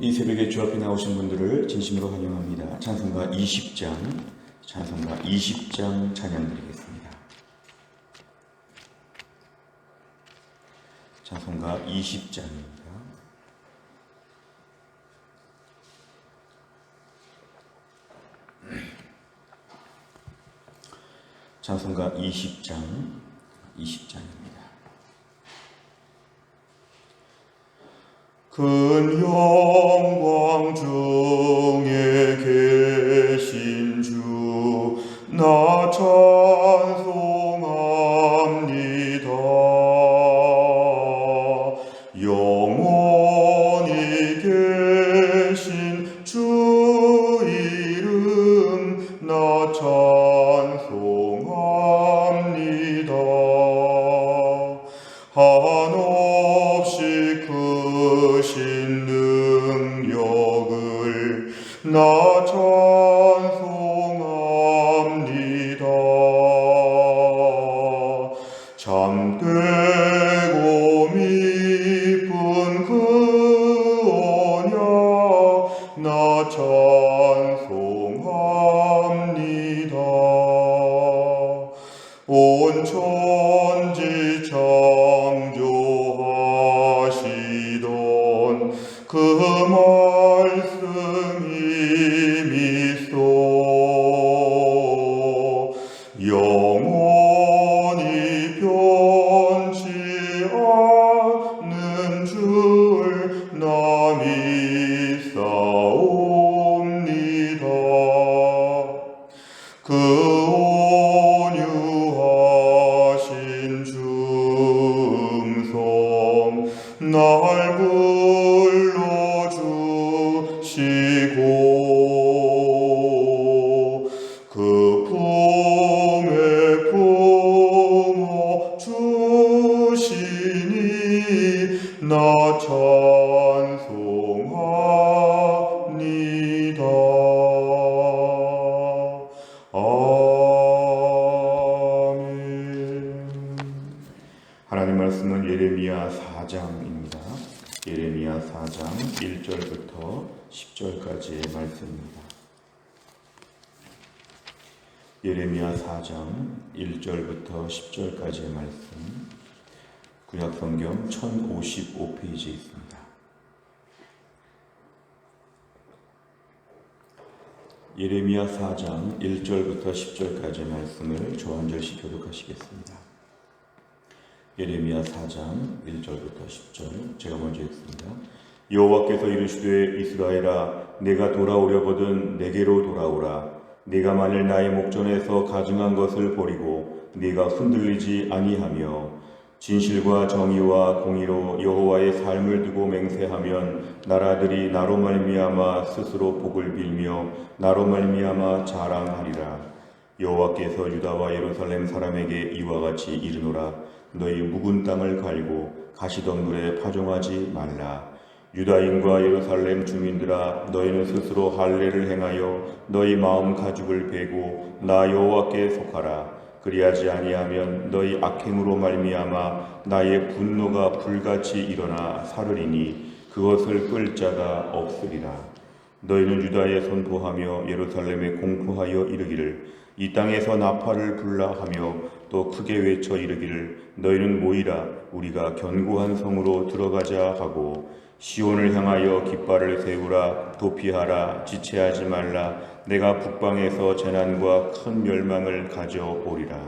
이 새벽에 주 앞에 나오신 분들을 진심으로 환영합니다. 찬송가 20장 찬양 드리겠습니다. 찬송가 20장입니다. 찬송가 20장입니다. 큰 영광 중에 계신 주 나 찬송합니다. 영원히 계신 주 이름 나 찬송합니다. 한없이 크신 능력을 나 찬송합니다. 참되고 미쁜 그 언약 나 찬송합니다. 온 천지 창조하시던 그 말씀이 미소 영원히 변치 않는 줄 나 믿사옵니다. 그 온유하신 줌성 날 불러주시고 그 품에 품어주시니 나 찬송합니다. 하나님 말씀은 예레미야 4장입니다. 예레미야 4장 1절부터 10절까지의 말씀입니다. 예레미야 4장 1절부터 10절까지의 말씀, 구약성경 1055페이지에 있습니다. 예레미야 4장 1절부터 10절까지의 말씀을 저 한 절씩 교독하시겠습니다. 예레미야 4장 1절부터 10절 제가 먼저 읽습니다. 여호와께서 이르시되 이스라엘아 내가 돌아오려거든 내게로 돌아오라. 네가 만일 나의 목전에서 가증한 것을 버리고 네가 흔들리지 아니하며 진실과 정의와 공의로 여호와의 삶을 두고 맹세하면 나라들이 나로 말미암아 스스로 복을 빌며 나로 말미암아 자랑하리라. 여호와께서 유다와 예루살렘 사람에게 이와 같이 이르노라. 너희 묵은 땅을 갈고 가시덤불에 파종하지 말라. 유다인과 예루살렘 주민들아 너희는 스스로 할례를 행하여 너희 마음 가죽을 베고 나 여호와께 속하라. 그리하지 아니하면 너희 악행으로 말미암아 나의 분노가 불같이 일어나 사르리니 그것을 끌 자가 없으리라. 너희는 유다에 선포하며 예루살렘에 공포하여 이르기를 이 땅에서 나팔을 불라 하며 또 크게 외쳐 이르기를 너희는 모이라 우리가 견고한 성으로 들어가자 하고 시온을 향하여 깃발을 세우라. 도피하라. 지체하지 말라. 내가 북방에서 재난과 큰 멸망을 가져오리라.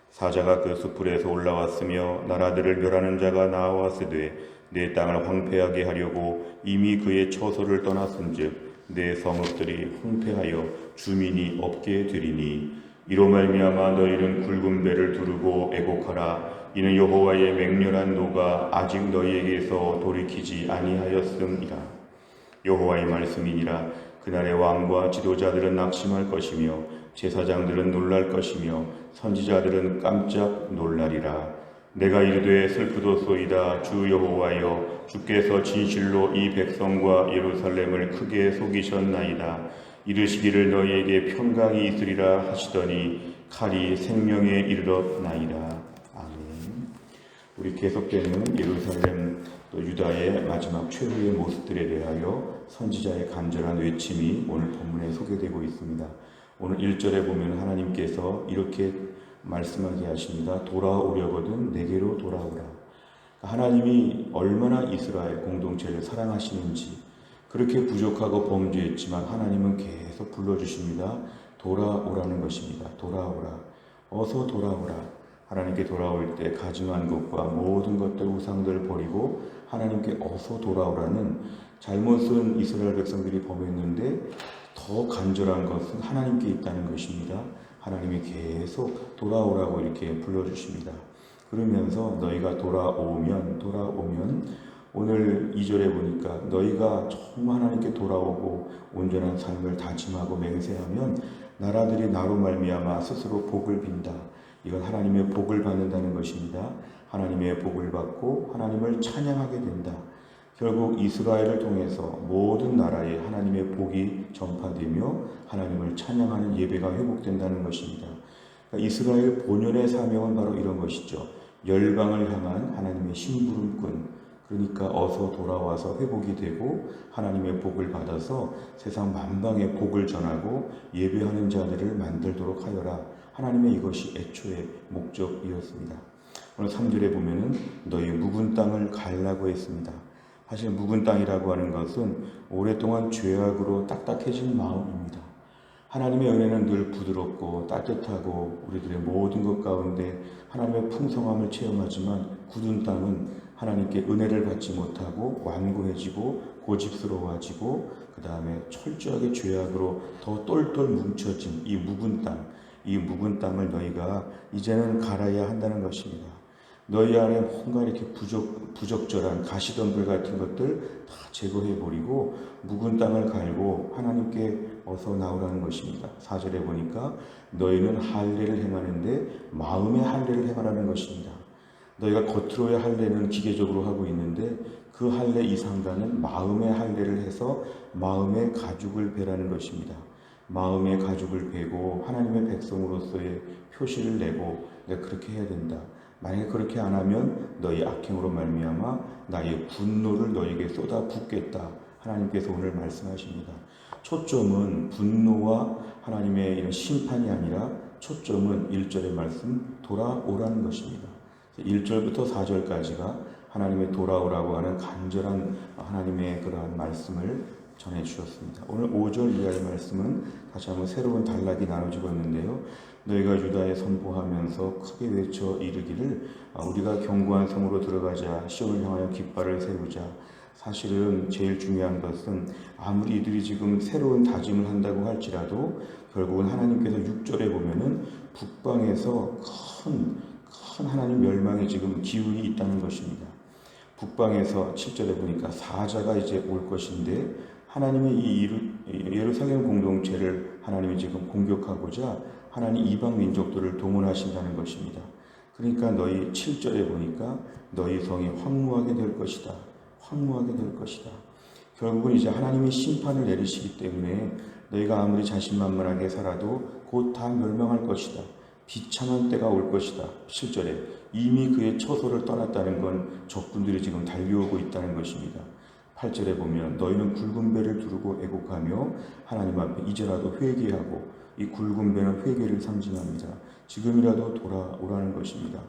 사자가 그 수풀에서 올라왔으며 나라들을 멸하는 자가 나와서되 내 땅을 황폐하게 하려고 이미 그의 처소를 떠났은즉 내 성읍들이 황폐하여 주민이 없게 되리니 이로 말미암아 너희는 굵은 배를 두르고 애곡하라. 이는 여호와의 맹렬한 노가 아직 너희에게서 돌이키지 아니하였음이라. 여호와의 말씀이니라. 그날의 왕과 지도자들은 낙심할 것이며 제사장들은 놀랄 것이며 선지자들은 깜짝 놀라리라. 내가 이르되 슬프도소이다. 주 여호와여 주께서 진실로 이 백성과 예루살렘을 크게 속이셨나이다. 이르시기를 너희에게 평강이 있으리라 하시더니 칼이 생명에 이르렀나이다. 아멘. 우리 계속되는 예루살렘 또 유다의 마지막 최후의 모습들에 대하여 선지자의 간절한 외침이 오늘 본문에 소개되고 있습니다. 오늘 1절에 보면 하나님께서 이렇게 말씀하게 하십니다. 돌아오려거든 내게로 돌아오라. 하나님이 얼마나 이스라엘 공동체를 사랑하시는지, 그렇게 부족하고 범죄했지만 하나님은 계속 불러주십니다. 돌아오라는 것입니다. 돌아오라. 어서 돌아오라. 하나님께 돌아올 때 가증한 것과 모든 것들 우상들을 버리고 하나님께 어서 돌아오라는, 잘못은 이스라엘 백성들이 범했는데 더 간절한 것은 하나님께 있다는 것입니다. 하나님이 계속 돌아오라고 이렇게 불러주십니다. 그러면서 너희가 돌아오면 오늘 2절에 보니까 너희가 정말 하나님께 돌아오고 온전한 삶을 다짐하고 맹세하면 나라들이 나로 말미암아 스스로 복을 빈다. 이건 하나님의 복을 받는다는 것입니다. 하나님의 복을 받고 하나님을 찬양하게 된다. 결국 이스라엘을 통해서 모든 나라에 하나님의 복이 전파되며 하나님을 찬양하는 예배가 회복된다는 것입니다. 그러니까 이스라엘 본연의 사명은 바로 이런 것이죠. 열방을 향한 하나님의 심부름꾼, 그러니까 어서 돌아와서 회복이 되고 하나님의 복을 받아서 세상 만방에 복을 전하고 예배하는 자들을 만들도록 하여라. 하나님의 이것이 애초의 목적이었습니다. 오늘 3절에 보면은 너희 묵은 땅을 갈라고 했습니다. 사실 묵은 땅이라고 하는 것은 오랫동안 죄악으로 딱딱해진 마음입니다. 하나님의 은혜는 늘 부드럽고 따뜻하고 우리들의 모든 것 가운데 하나님의 풍성함을 체험하지만 굳은 땅은 하나님께 은혜를 받지 못하고 완고해지고 고집스러워지고 그 다음에 철저하게 죄악으로 더 똘똘 뭉쳐진 이 묵은 땅을 너희가 이제는 갈아야 한다는 것입니다. 너희 안에 뭔가 이렇게 부적절한 가시덤불 같은 것들 다 제거해버리고 묵은 땅을 갈고 하나님께 어서 나오라는 것입니다. 4절에 보니까 너희는 할례를 행하는데 마음의 할례를 행하라는 것입니다. 너희가 겉으로의 할례는 기계적으로 하고 있는데 그 할례 이상가는 마음의 할례를 해서 마음의 가죽을 베라는 것입니다. 마음의 가죽을 베고 하나님의 백성으로서의 표시를 내고 내가 그렇게 해야 된다. 만약에 그렇게 안 하면 너희 악행으로 말미암아 나의 분노를 너에게 쏟아붓겠다. 하나님께서 오늘 말씀하십니다. 초점은 분노와 하나님의 이런 심판이 아니라 초점은 1절의 말씀 돌아오라는 것입니다. 1절부터 4절까지가 하나님의 돌아오라고 하는 간절한 하나님의 그러한 말씀을 전해 주셨습니다. 오늘 5절 이하의 말씀은 다시 한번 새로운 단락이 나눠지고 있는데요. 너희가 유다에 선포하면서 크게 외쳐 이르기를 우리가 견고한 성으로 들어가자, 시온을 향하여 깃발을 세우자. 사실은 제일 중요한 것은 아무리 이들이 지금 새로운 다짐을 한다고 할지라도 결국은 하나님께서 6절에 보면은 북방에서 큰 하나님 멸망의 지금 기운이 있다는 것입니다. 북방에서 7절에 보니까 사자가 이제 올 것인데 하나님의 이 예루살렘 공동체를 하나님이 지금 공격하고자 하나님 이방 민족들을 동원하신다는 것입니다. 그러니까 너희 7절에 보니까 너희 성이 황무하게 될 것이다. 황무하게 될 것이다. 결국은 이제 하나님이 심판을 내리시기 때문에 너희가 아무리 자신만만하게 살아도 곧 다 멸망할 것이다. 비참한 때가 올 것이다. 7절에 이미 그의 처소를 떠났다는 건 적군들이 지금 달려오고 있다는 것입니다. 8절에 보면 너희는 굵은 배를 두르고 애곡하며 하나님 앞에 이제라도 회개하고, 이 굵은 배는 회개를 상징합니다. 지금이라도 돌아오라는 것입니다.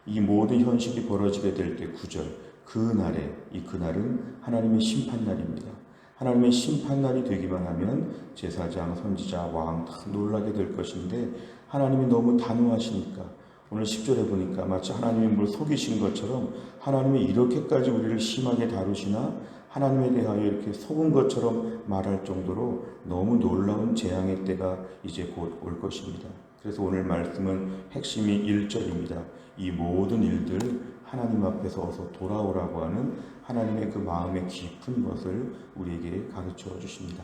이 모든 현실이 벌어지게 될 때 9절 그날은 하나님의 심판날입니다. 하나님의 심판날이 되기만 하면 제사장, 선지자, 왕 다 놀라게 될 것인데 하나님이 너무 단호하시니까 오늘 10절에 보니까 마치 하나님이 뭘 속이신 것처럼 하나님이 이렇게까지 우리를 심하게 다루시나, 하나님에 대하여 이렇게 속은 것처럼 말할 정도로 너무 놀라운 재앙의 때가 이제 곧 올 것입니다. 그래서 오늘 말씀은 핵심이 1절입니다. 이 모든 일들 하나님 앞에서 어서 돌아오라고 하는 하나님의 그 마음의 깊은 것을 우리에게 가르쳐 주십니다.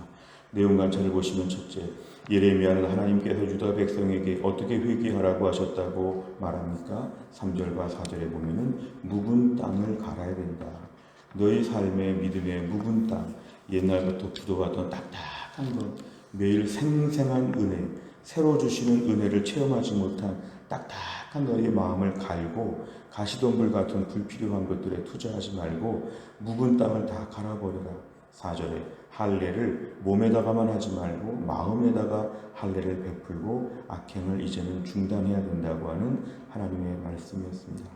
내용 관찰을 보시면 첫째, 예레미야는 하나님께서 유다 백성에게 어떻게 회개하라고 하셨다고 말합니까? 3절과 4절에 보면은 묵은 땅을 갈아야 된다. 너희 삶의 믿음의 묵은 땅, 옛날부터 부도가 딱딱한 것, 매일 생생한 은혜, 새로 주시는 은혜를 체험하지 못한 딱딱한 착한 너희의 마음을 갈고 가시덤불 같은 불필요한 것들에 투자하지 말고 묵은 땅을 다 갈아버려라. 4절에 할례를 몸에다가만 하지 말고 마음에다가 할례를 베풀고 악행을 이제는 중단해야 된다고 하는 하나님의 말씀이었습니다.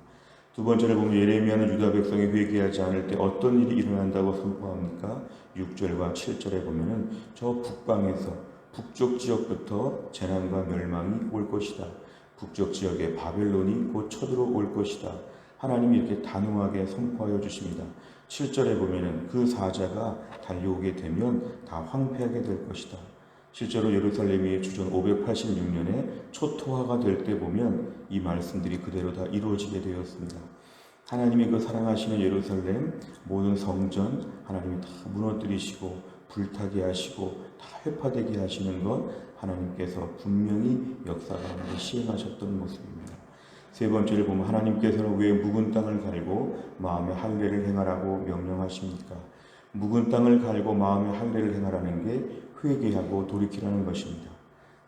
두 번째를 보면 예레미야는 유다 백성이 회개하지 않을 때 어떤 일이 일어난다고 선포합니까? 6절과 7절에 보면은 저 북방에서 북쪽 지역부터 재난과 멸망이 올 것이다. 북쪽 지역에 바벨론이 곧 쳐들어올 것이다. 하나님이 이렇게 단호하게 선포하여 주십니다. 7절에 보면은 그 사자가 달려오게 되면 다 황폐하게 될 것이다. 실제로 예루살렘이 주전 586년에 초토화가 될 때 보면 이 말씀들이 그대로 다 이루어지게 되었습니다. 하나님이 그 사랑하시는 예루살렘 모든 성전 하나님이 다 무너뜨리시고 불타게 하시고 다 회파되게 하시는 것 하나님께서 분명히 역사 가운데 시행하셨던 모습입니다. 세 번째를 보면 하나님께서는 왜 묵은 땅을 갈고 마음의 할례를 행하라고 명령하십니까? 묵은 땅을 갈고 마음의 할례를 행하라는 게 회개하고 돌이키라는 것입니다.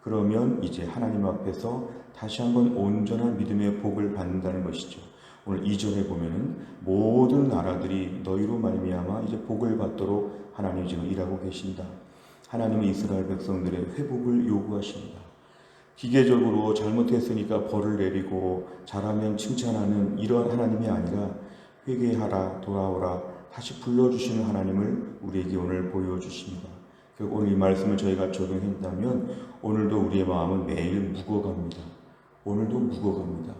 그러면 이제 하나님 앞에서 다시 한번 온전한 믿음의 복을 받는다는 것이죠. 오늘 2절에 보면은 모든 나라들이 너희로 말미암아 이제 복을 받도록 하나님 지금 일하고 계신다. 하나님은 이스라엘 백성들의 회복을 요구하십니다. 기계적으로 잘못했으니까 벌을 내리고 잘하면 칭찬하는 이런 하나님이 아니라 회개하라 돌아오라 다시 불러주시는 하나님을 우리에게 오늘 보여주십니다. 오늘 이 말씀을 저희가 적용한다면 오늘도 우리의 마음은 매일 묵어갑니다. 오늘도 묵어갑니다.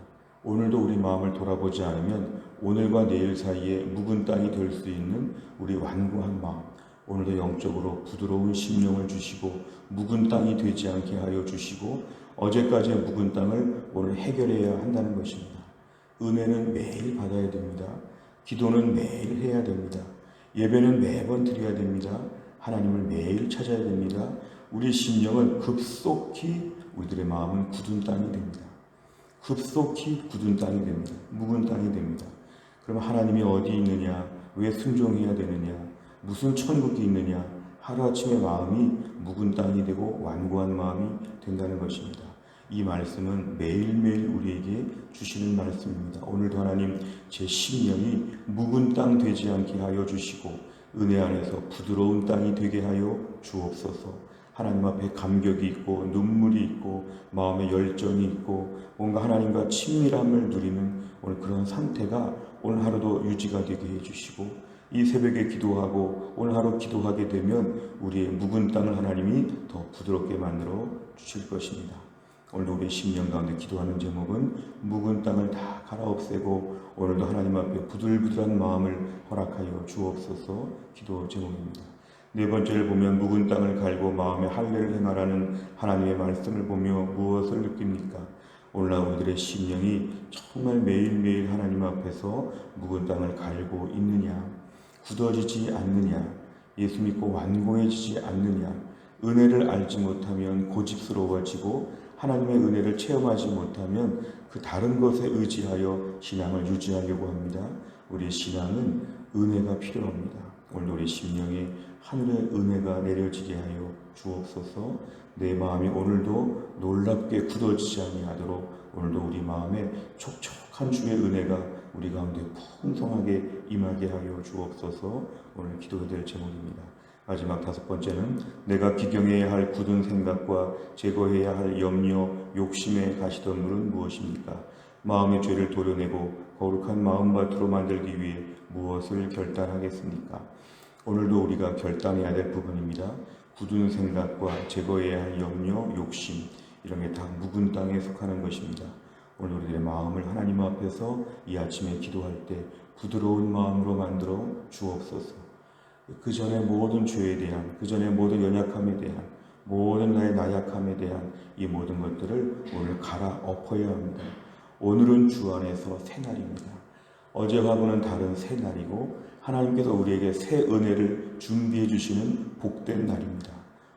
오늘도 우리 마음을 돌아보지 않으면 오늘과 내일 사이에 묵은 땅이 될 수 있는 우리 완고한 마음, 오늘도 영적으로 부드러운 심령을 주시고 묵은 땅이 되지 않게 하여 주시고 어제까지의 묵은 땅을 오늘 해결해야 한다는 것입니다. 은혜는 매일 받아야 됩니다. 기도는 매일 해야 됩니다. 예배는 매번 드려야 됩니다. 하나님을 매일 찾아야 됩니다. 우리 심령은 급속히 우리들의 마음은 굳은 땅이 됩니다. 급속히 굳은 땅이 됩니다. 묵은 땅이 됩니다. 그럼 하나님이 어디 있느냐? 왜 순종해야 되느냐? 무슨 천국이 있느냐? 하루아침에 마음이 묵은 땅이 되고 완고한 마음이 된다는 것입니다. 이 말씀은 매일매일 우리에게 주시는 말씀입니다. 오늘도 하나님 제 심령이 묵은 땅 되지 않게 하여 주시고 은혜 안에서 부드러운 땅이 되게 하여 주옵소서. 하나님 앞에 감격이 있고 눈물이 있고 마음의 열정이 있고 뭔가 하나님과 친밀함을 누리는 오늘 그런 상태가 오늘 하루도 유지가 되게 해주시고 이 새벽에 기도하고 오늘 하루 기도하게 되면 우리의 묵은 땅을 하나님이 더 부드럽게 만들어 주실 것입니다. 오늘도 우리의 심령 가운데 기도하는 제목은 묵은 땅을 다 갈아엎애고 오늘도 하나님 앞에 부들부들한 마음을 허락하여 주옵소서 기도 제목입니다. 네 번째를 보면 묵은 땅을 갈고 마음의 할례를 행하라는 하나님의 말씀을 보며 무엇을 느낍니까? 오늘날 우리들의 심령이 정말 매일매일 하나님 앞에서 묵은 땅을 갈고 있느냐? 굳어지지 않느냐? 예수 믿고 완고해지지 않느냐? 은혜를 알지 못하면 고집스러워지고 하나님의 은혜를 체험하지 못하면 그 다른 것에 의지하여 신앙을 유지하려고 합니다. 우리의 신앙은 은혜가 필요합니다. 오늘 우리 심령에 하늘의 은혜가 내려지게 하여 주옵소서. 내 마음이 오늘도 놀랍게 굳어지지 아니하도록 오늘도 우리 마음에 촉촉한 주의 은혜가 우리 가운데 풍성하게 임하게 하여 주옵소서. 오늘 기도해야 될 제목입니다. 마지막 다섯 번째는 내가 기경해야 할 굳은 생각과 제거해야 할 염려, 욕심의 가시덤불은 무엇입니까? 마음의 죄를 도려내고 거룩한 마음밭으로 만들기 위해 무엇을 결단하겠습니까? 오늘도 우리가 결단해야 될 부분입니다. 굳은 생각과 제거해야 할 염려, 욕심 이런 게 다 묵은 땅에 속하는 것입니다. 오늘 우리의 마음을 하나님 앞에서 이 아침에 기도할 때 부드러운 마음으로 만들어 주옵소서. 그 전에 모든 죄에 대한, 그 전에 모든 연약함에 대한, 모든 나의 나약함에 대한 이 모든 것들을 오늘 갈아엎어야 합니다. 오늘은 주 안에서 새 날입니다. 어제하고는 다른 새 날이고 하나님께서 우리에게 새 은혜를 준비해 주시는 복된 날입니다.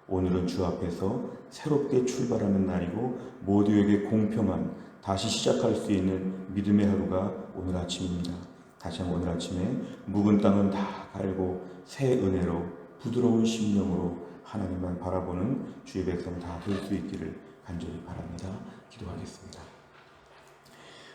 오늘은 주 앞에서 새롭게 출발하는 날이고 모두에게 공평한 다시 시작할 수 있는 믿음의 하루가 오늘 아침입니다. 다시 한번 오늘 아침에 묵은 땅은 다 갈고 새 은혜로 부드러운 심령으로 하나님만 바라보는 주의 백성 다 될 수 있기를 간절히 바랍니다. 기도하겠습니다.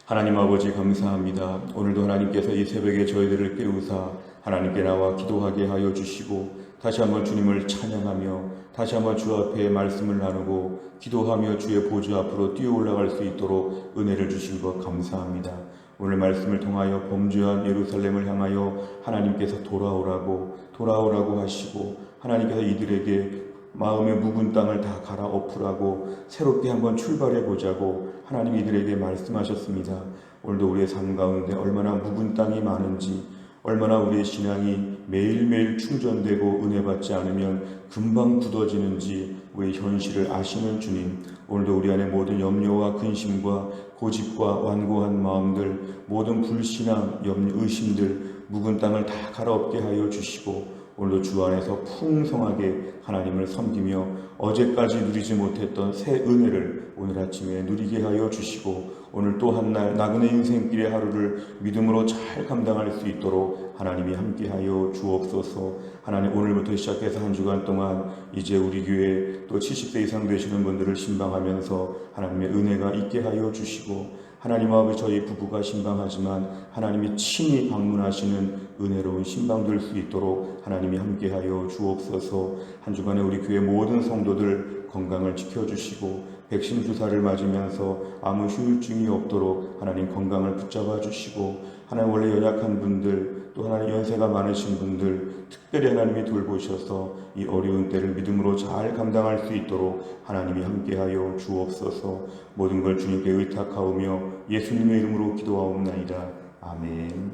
하나님 아버지 감사합니다. 오늘도 하나님께서 이 새벽에 저희들을 깨우사 하나님께 나와 기도하게 하여 주시고 다시 한번 주님을 찬양하며 다시 한번 주 앞에 말씀을 나누고 기도하며 주의 보좌 앞으로 뛰어 올라갈 수 있도록 은혜를 주신 것 감사합니다. 오늘 말씀을 통하여 범죄한 예루살렘을 향하여 하나님께서 돌아오라고 하시고 하나님께서 이들에게 마음의 묵은 땅을 다 갈아엎으라고 새롭게 한번 출발해 보자고 하나님 이들에게 말씀하셨습니다. 오늘도 우리의 삶 가운데 얼마나 묵은 땅이 많은지, 얼마나 우리의 신앙이 매일매일 충전되고 은혜 받지 않으면 금방 굳어지는지 우리의 현실을 아시는 주님, 오늘도 우리 안에 모든 염려와 근심과 고집과 완고한 마음들, 모든 불신앙, 의심들, 묵은 땅을 다 갈아엎게 하여 주시고 오늘도 주 안에서 풍성하게 하나님을 섬기며 어제까지 누리지 못했던 새 은혜를 오늘 아침에 누리게 하여 주시고 오늘 또 한 날 나그네 인생길의 하루를 믿음으로 잘 감당할 수 있도록 하나님이 함께하여 주옵소서. 하나님 오늘부터 시작해서 한 주간 동안 이제 우리 교회 또 70세 이상 되시는 분들을 신방하면서 하나님의 은혜가 있게 하여 주시고 하나님 아버지 저희 부부가 신방하지만 하나님이 친히 방문하시는 은혜로운 신방 될 수 있도록 하나님이 함께하여 주옵소서. 한 주간에 우리 교회 모든 성도들 건강을 지켜주시고 백신 주사를 맞으면서 아무 후유증이 없도록 하나님 건강을 붙잡아 주시고 하나님 원래 연약한 분들 또 하나님 연세가 많으신 분들 특별히 하나님이 돌보셔서 이 어려운 때를 믿음으로 잘 감당할 수 있도록 하나님이 함께하여 주옵소서. 모든 걸 주님께 의탁하오며 예수님의 이름으로 기도하옵나이다. 아멘.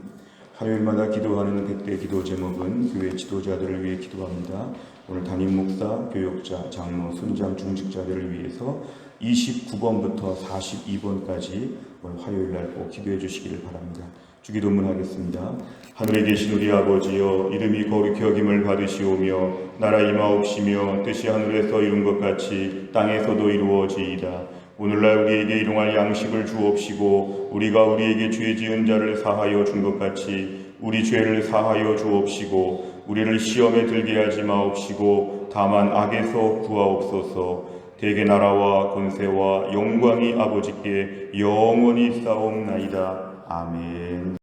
화요일마다 기도하는 그때 기도 제목은 교회 지도자들을 위해 기도합니다. 오늘 담임 목사, 교역자, 장로, 순장, 중직자들을 위해서 29번부터 42번까지 오늘 화요일날 꼭 기도해 주시기를 바랍니다. 주기도문 하겠습니다. 하늘에 계신 우리 아버지여, 이름이 거룩히 여김을 받으시오며 나라 임하옵시며 뜻이 하늘에서 이룬 것 같이 땅에서도 이루어지이다. 오늘날 우리에게 일용할 양식을 주옵시고 우리가 우리에게 죄 지은 자를 사하여 준 것 같이 우리 죄를 사하여 주옵시고 우리를 시험에 들게 하지 마옵시고 다만 악에서 구하옵소서. 대개 나라와 권세와 영광이 아버지께 영원히 있사옵나이다. 아멘.